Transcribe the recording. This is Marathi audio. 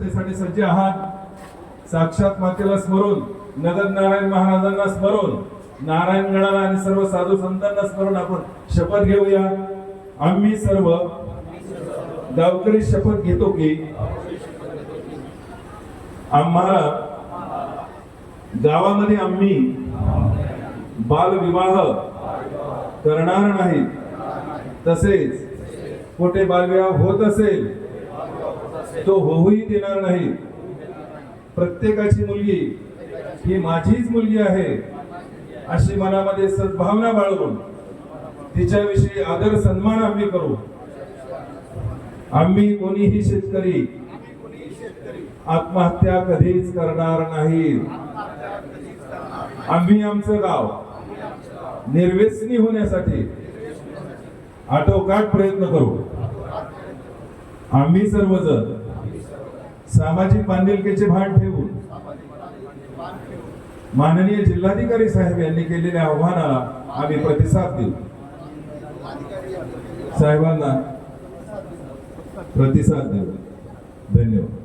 सत्तेसाठी सज्ज आहात। साक्षात मातेला स्मरून, नगद नारायण महाराजांना स्मरून, नारायणगडाला आणि सर्व साधू संतांना स्मरून आपण शपथ घेऊया। आम्ही सर्व गावकरी शपथ घेतो की आम्हाला गावामध्ये आम्ही बालविवाह करणार नाही, तसेच कुठे बालविवाह होत असेल तो होऊही देणार नाही। प्रत्येकाची मुलगी ही माझीच मुलगी आहे अशी मनामध्ये सद्भावना बाळगून तिच्याविषयी आदर सन्मान आम्ही करू। आम्ही कोणीही शेतकरी आत्महत्या कधीच करणार नाही। आम्ही आमचं गाव निर्व्यसनी होण्यासाठी आटोकाट प्रयत्न करू। आम्ही सर्वजण सामाजिक बांधिलकीचे भान ठेवून माननीय जिल्हाधिकारी साहेब यांनी केलेल्या आव्हानाला आम्ही प्रतिसाद देऊ। साहेबांना प्रतिसाद देऊ। धन्यवाद।